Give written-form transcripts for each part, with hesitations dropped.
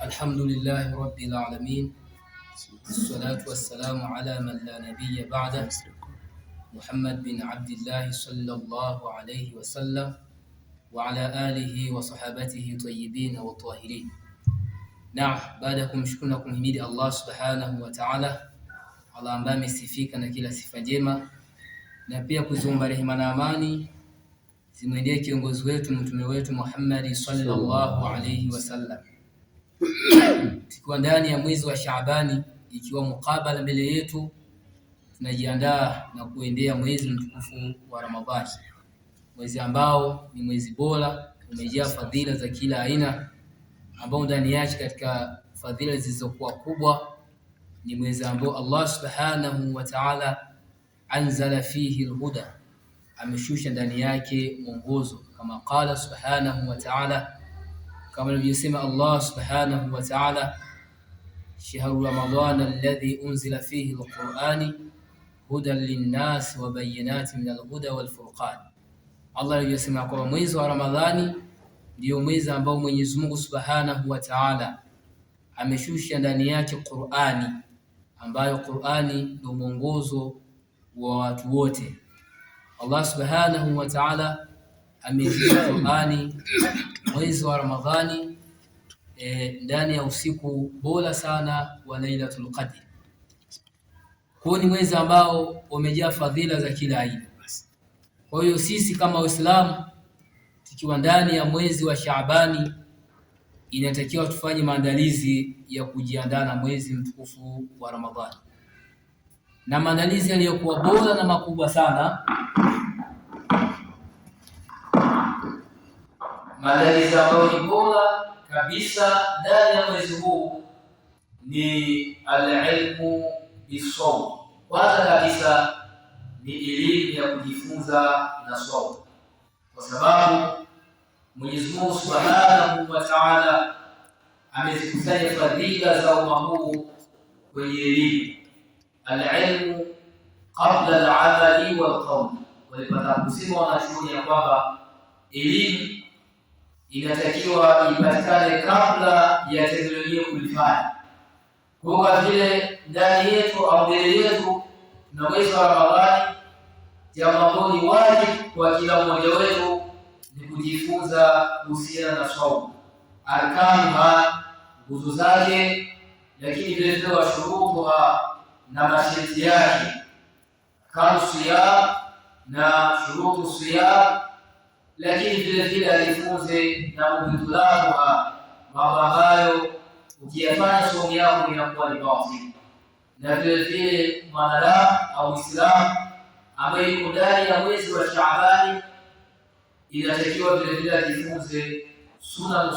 الحمد لله رب العالمين، الصلاة والسلام على من لا نبي بعده، محمد بن عبد الله صلى الله عليه وسلم وعلى آله وصحابته طيبين والطاهرين. Naam, baada ya kumshukuru na kumhimidi Allah subhanahu wa ta'ala, Allah ambaye amesifika na kila sifa njema, na pia kuziomba rehema na amani zimwendee kiongozi wetu mtume wetu Muhammad sallallahu alayhi wasallam. Tukiwa ndani ya mwezi wa Shaabani, ikiwa mukabala mbele yetu, tunajiandaa na kuendea mwezi mtukufu wa Ramadhani, mwezi ambao ni mwezi bora, umejaa fadhila za kila aina, ambao ndani yake katika fadhila zilizokuwa kubwa ni mwezi ambao Allah subhanahu wa ta'ala anzala fihi alhuda, ameshusha ndani yake mwongozo, kama qala subhanahu wa ta'ala, kama alivyosema Allah subhanahu wa ta'ala, shahru ramadhana alladhi unzila fihi alqur'ani hudan linnas wa bayyinatin min alhuda wal furqan. Allah alivyosema kwa mwezi wa Ramadhani ndio mwezi ambao Mwenyezi Mungu subhanahu wa ta'ala ameshusha ndani yake Qur'ani, ambayo Qur'ani ndio mwongozo wa watu wote. Allah subhanahu wa ta'ala ameshusha Qur'ani mwezi wa Ramadhani ndani ya usiku bora sana wa Lailatul Qadr. Huu ni mwezi ambao umejaa fadhila za kila aina. Kwa hiyo sisi kama Waislamu tukiwa ndani ya mwezi wa Shaabani, inatakiwa tufanye maandalizi ya kujiandaa na mwezi mtukufu wa Ramadhani, na maandalizi yaliyokuwa bora na makubwa sana. Maandalizi ambayo ni bora kabisa ndani ya mwezi huu ni al-ilmu bis-sawm. Kwanza kabisa ni elimu ya kujifunza na sawm, kwa sababu Mwenyezi Mungu Subhanahu wa Ta'ala amezikusanya fadhila za umma huu kwenye elimu. Al-ilmu qabla al-amali wal-qawl. Walipata kusema wanachuoni ya kwamba elimu inatakiwa ipatikane kabla ya tendo lenyewe kulifanya. Kwa vile ndani yetu au mbele yetu na mwezi wa Ramadhani, jambo ambalo ni wajibu kwa kila mmoja wetu ni kujifunza kuhusiana na saumu, arkanuha, nguzo zake, lakini vile vile washurutuha na masharti yake, kama siyam na shurutu siyam, lakini vile vile ajifunze na mubtulaha, mambo ambayo ukiyafanya saumu yako inakuwa ni batili. Na vile vile mwanadamu au Muislamu ambaye yuko ndani ya mwezi wa Shaabani inatakiwa vile vile ajifunze sunna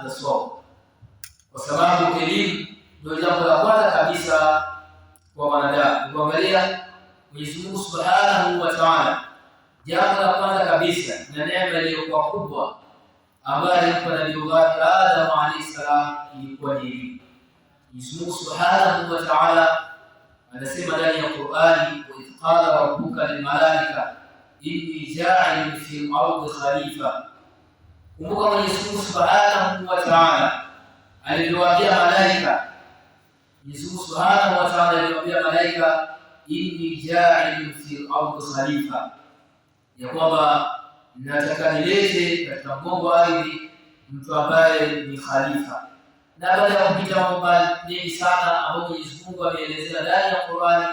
za saumu, kwa sababu elimu ndio jambo la kwanza kabisa kwa mwanadamu. Kuangalia Mwenyezi Mungu Subhanahu wa Ta'ala, jambo la kwanza kabisa na neema iliyokuwa kubwa ambayo alimpa Nabii Adam alayhi salam ilikuwa ni elimu. Mwenyezi Mungu Subhanahu wa Ta'ala anasema ndani ya Qur'ani, wa idh qala rabbuka lil malaika inni ja'ilun fil ardi khalifa. Kumbuka Mwenyezi Mungu Subhanahu wa Ta'ala aliwaambia malaika, Mwenyezi Mungu Subhanahu wa Ta'ala aliwaambia malaika, inni ja'ilun fil ardi khalifa, ya kwamba nataka nilete katika mgongo wa ardhi mtu ambaye ni khalifa. Na baada ya kupita mambo mengi sana ambayo Mwenyezi Mungu ameelezea ndani ya Qur'ani,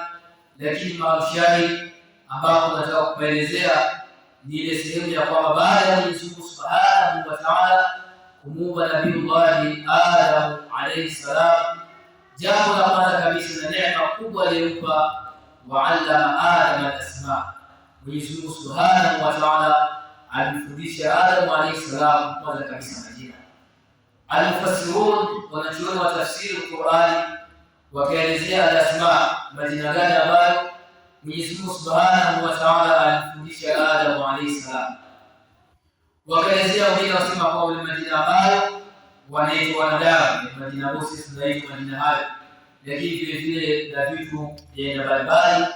lakini maushahidi ambapo nataka kuelezea ni ile sehemu ya kwamba baada ya Mwenyezi Mungu Subhanahu wa Ta'ala kumuumba Nabii Adam alayhi salam, jambo la kwanza kabisa na neema kubwa aliyompa, wa 'allama Adam al-asma. Mwenyezi Mungu Subhanahu wa Ta'ala alimfundisha Adam alayhi salam kwanza kabisa majina. Al-mufassirun wanachuoni wa tafsiri Qur'ani wakaelezea al-asma, majina gani ambayo Mwenyezi Mungu Subhanahu wa Ta'ala alifundisha Adam alayhi salam. Wakaelezea wengine wasema kwa majina ambayo wanaitwa wanadamu, majina bosi tunaitwa majina hayo, lakini vile vile na vitu vya mbalimbali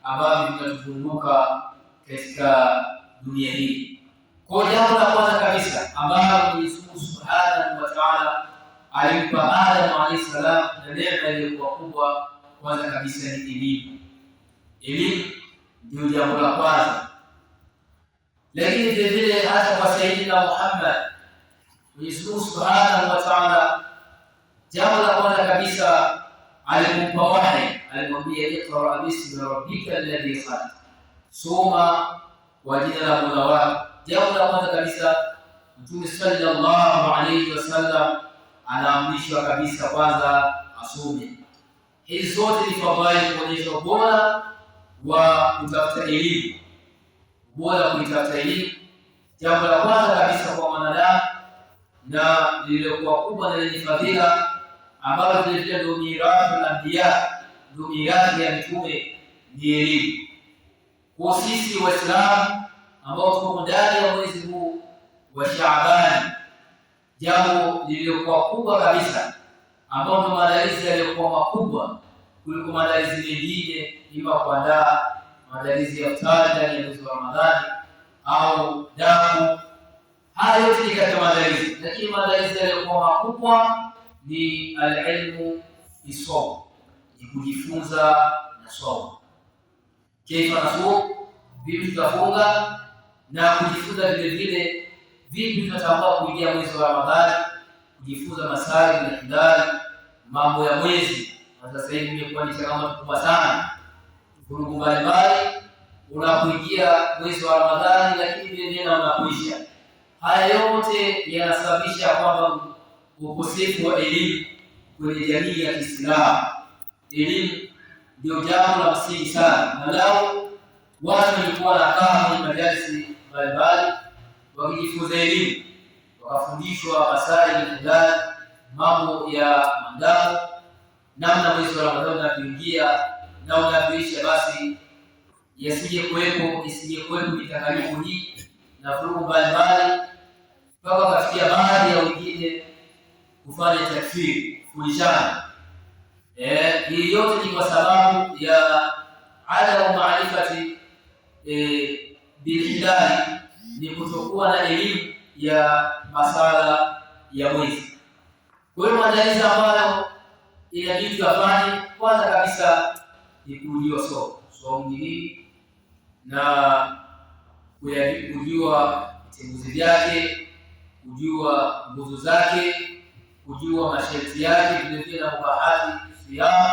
ambavyo vinatuzunguka katika dunia hii. Kwa jambo la kwanza kabisa ambalo Mwenyezi Mungu Subhanahu wa Ta'ala alimpa Adam alayhi salam na neema iliyokuwa kubwa, kwanza kabisa ni elimu. Elimu ndio jambo la kwanza. Lakini vile vile hata kwa Sayyidina Muhammad, Mwenyezi Mungu Subhanahu wa Ta'ala jambo la kwanza kabisa alimpa wahi, alimwambia iqra bismi rabbika alladhi khalaq, soma kwa jina la Mola wako. Jambo la kwanza kabisa Mtume sallallahu alayhi wasallam anaamrishwa kabisa kwanza asome. Hizi zote ni fadhila kuonyesha ubora wa kutafuta elimu, ubora wa kutafuta elimu. Jambo la kwanza kabisa kwa mwanadamu na lililokuwa kubwa na lenye fadhila ambalo vile vile ndio mirathi ya anbiya, ndio mirathi ya mitume, ni elimu. Kwa sisi Waislamu ambao tuko ndani ya mwezi huu wa Shaaban, jambo lililokuwa kubwa kabisa ambao ndio maandalizi yaliyokuwa makubwa kuliko maandalizi mengine, ima kuandaa maandalizi ya iftari ndani ya mwezi wa Ramadhani au damu. Haya yote ni katika maandalizi, lakini maandalizi yaliyokuwa makubwa ni al-ilmu bisom, ni kujifunza na somo. Kaifa nasum, vipi tutafunga, na kujifunza vile vile vipi tutatambua kuingia mwezi wa Ramadhani, kujifunza masali na hidari, mambo ya mwezi. Sasa hivi imekuwa ni changamoto kubwa sana, vurugu mbalimbali unapoingia mwezi wa Ramadhani, lakini vile vile unapoisha. Haya yote yanasababisha kwamba ukosefu wa elimu kwenye jamii ya Kiislamu. Elimu ndio jambo la msingi sana, na lao watu walikuwa wanakaa kwenye majalisi mbalimbali wakijifunza elimu, wakafundishwa masali fulani, mambo ya mandamo, namna mwezi wa Ramadhani unapoingia na unapoisha, basi isije kuwepo mitakatifu hii na furugu mbalimbali, mpaka kafikia baadhi ya wengine kufanya takfiri, kufundishana. Hii yote ni kwa sababu ya adamu maarifati bilhilali, ni kutokuwa na elimu ya masala ya mwezi. Kwa hiyo maandalizi ambayo inabidi tufanye, kwanza kabisa ni kujua somo ni nini, na kujua vitenguzi vyake, kujua nguzo zake, kujua masharti yake, vile vile na mubahati siyam,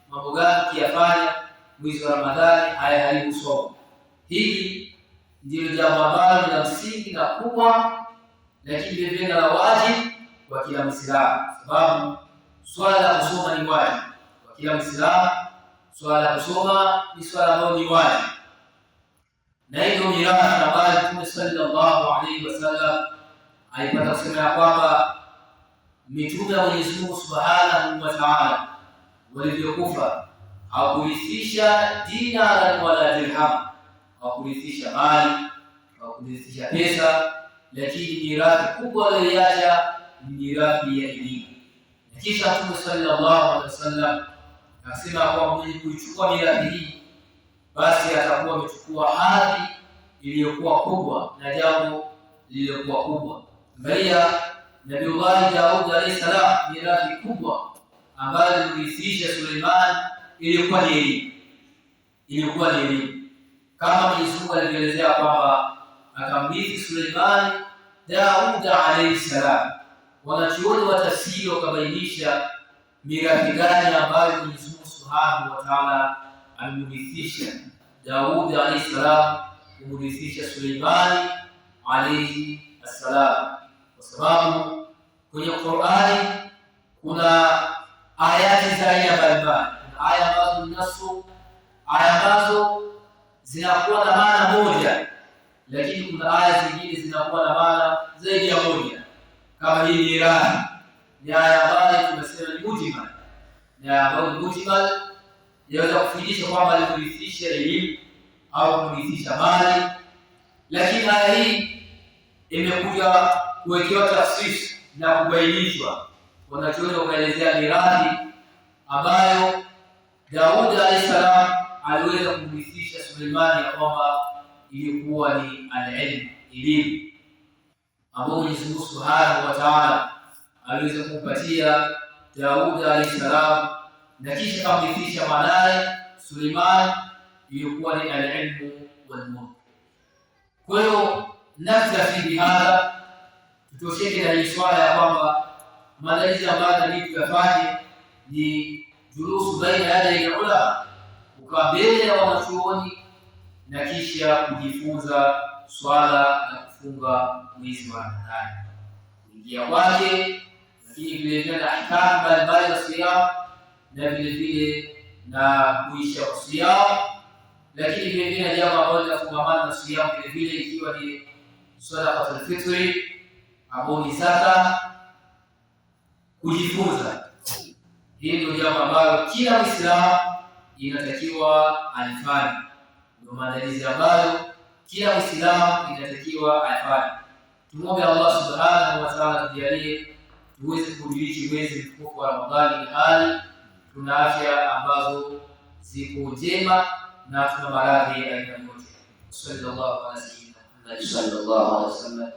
mambo gani kiyafanya mwezi wa Ramadhani hayaharibu somo. Hili ndilo jambo ambalo ni la msingi na kubwa, lakini vile vile la wajibu kwa kila Muislamu, sababu swala la kusoma ni wajibu kwa kila Muislamu. Swala la kusoma ni swala ambalo ni wajibu, na hiyo mirathi ambayo Mtume sallallahu alaihi wasallam alipata kusema ya kwamba mitume wa Mwenyezi Mungu Subhanahu wa Ta'ala walivyokufa hawakurithisha dinara wala dirham, hawakurithisha mali, hawakurithisha pesa, lakini mirathi kubwa waliacha ni mirathi ya elimu. Kisha Mtume sallallahu alaihi wasallam akasema kwamba mwenye kuichukua mirathi hii, basi atakuwa amechukua hadhi iliyokuwa kubwa na jambo lililokuwa kubwa. Angalia Nabii Daud alayhi salam, mirathi kubwa ambayo alirithisha Suleiman ilikuwa ni elimu. Kama Mwenyezi Mungu alivyoelezea kwamba akamrithi Suleiman Daud alayhi salam. Wanachuoni wa tafsiri wakabainisha mirathi gani ambayo Mwenyezi Mungu Subhanahu wa Ta'ala alimrithisha Daud alayhi salam, kumrithisha Suleiman alayhi salam, kwa sababu kwenye Qur'ani kuna ayati za aina mbalimbali. Kuna aya ambazo ni nasu, aya ambazo zinakuwa na maana moja, lakini kuna aya zingine zinakuwa na maana zaidi ya moja. Kama hii mirathi ni aya ambayo tunasema ni mujmal, na ambayo ni mujmal yaweza kufundisha kwamba alirithisha elimu au kurithisha mali, lakini aya hii imekuja kuwekewa tafsiri na kubainishwa. Wanachuoni wakaelezea mirathi ambayo Daud alayhi salam aliweza kumrithisha Suleimani, ya kwamba ilikuwa ni al-ilm, elimu ambayo Mwenyezi Mungu Subhanahu wa Ta'ala aliweza kumpatia Daud alayhi salam, na kisha kamrithisha mwanae Suleiman, iliyokuwa ni al-ilmu wal mulk. Kwa hiyo naktafi bihadha, tutosheke na hii swala ya kwamba maandalizi ambayo inabidi tuyafanye ni julusu baina ya ulama, kukaa mbele ya wanachuoni na kisha kujifunza swala na kufunga mwezi wa Ramadhani, kuingia kwake, lakini vile vile na ahkamu mbalimbali za siyam, na vile vile na kuisha kwa siyam, lakini vile vile na jambo ambalo linafungamana na siyam vile vile, ikiwa ni sadaqatul fitri ambao ni zaka, kujifunza. Hili ndio jambo ambalo kila Muislamu inatakiwa alifanye, ndio maandalizi ambayo kila Muislamu inatakiwa alifanye. Tumwombe Allah Subhanahu wa Ta'ala tujalie tuweze kudiriki mwezi mtukufu wa Ramadhani hali tuna afya ambazo ziko njema na tuna maradhi ya aina yote. Sallallahu alaihi wasallam.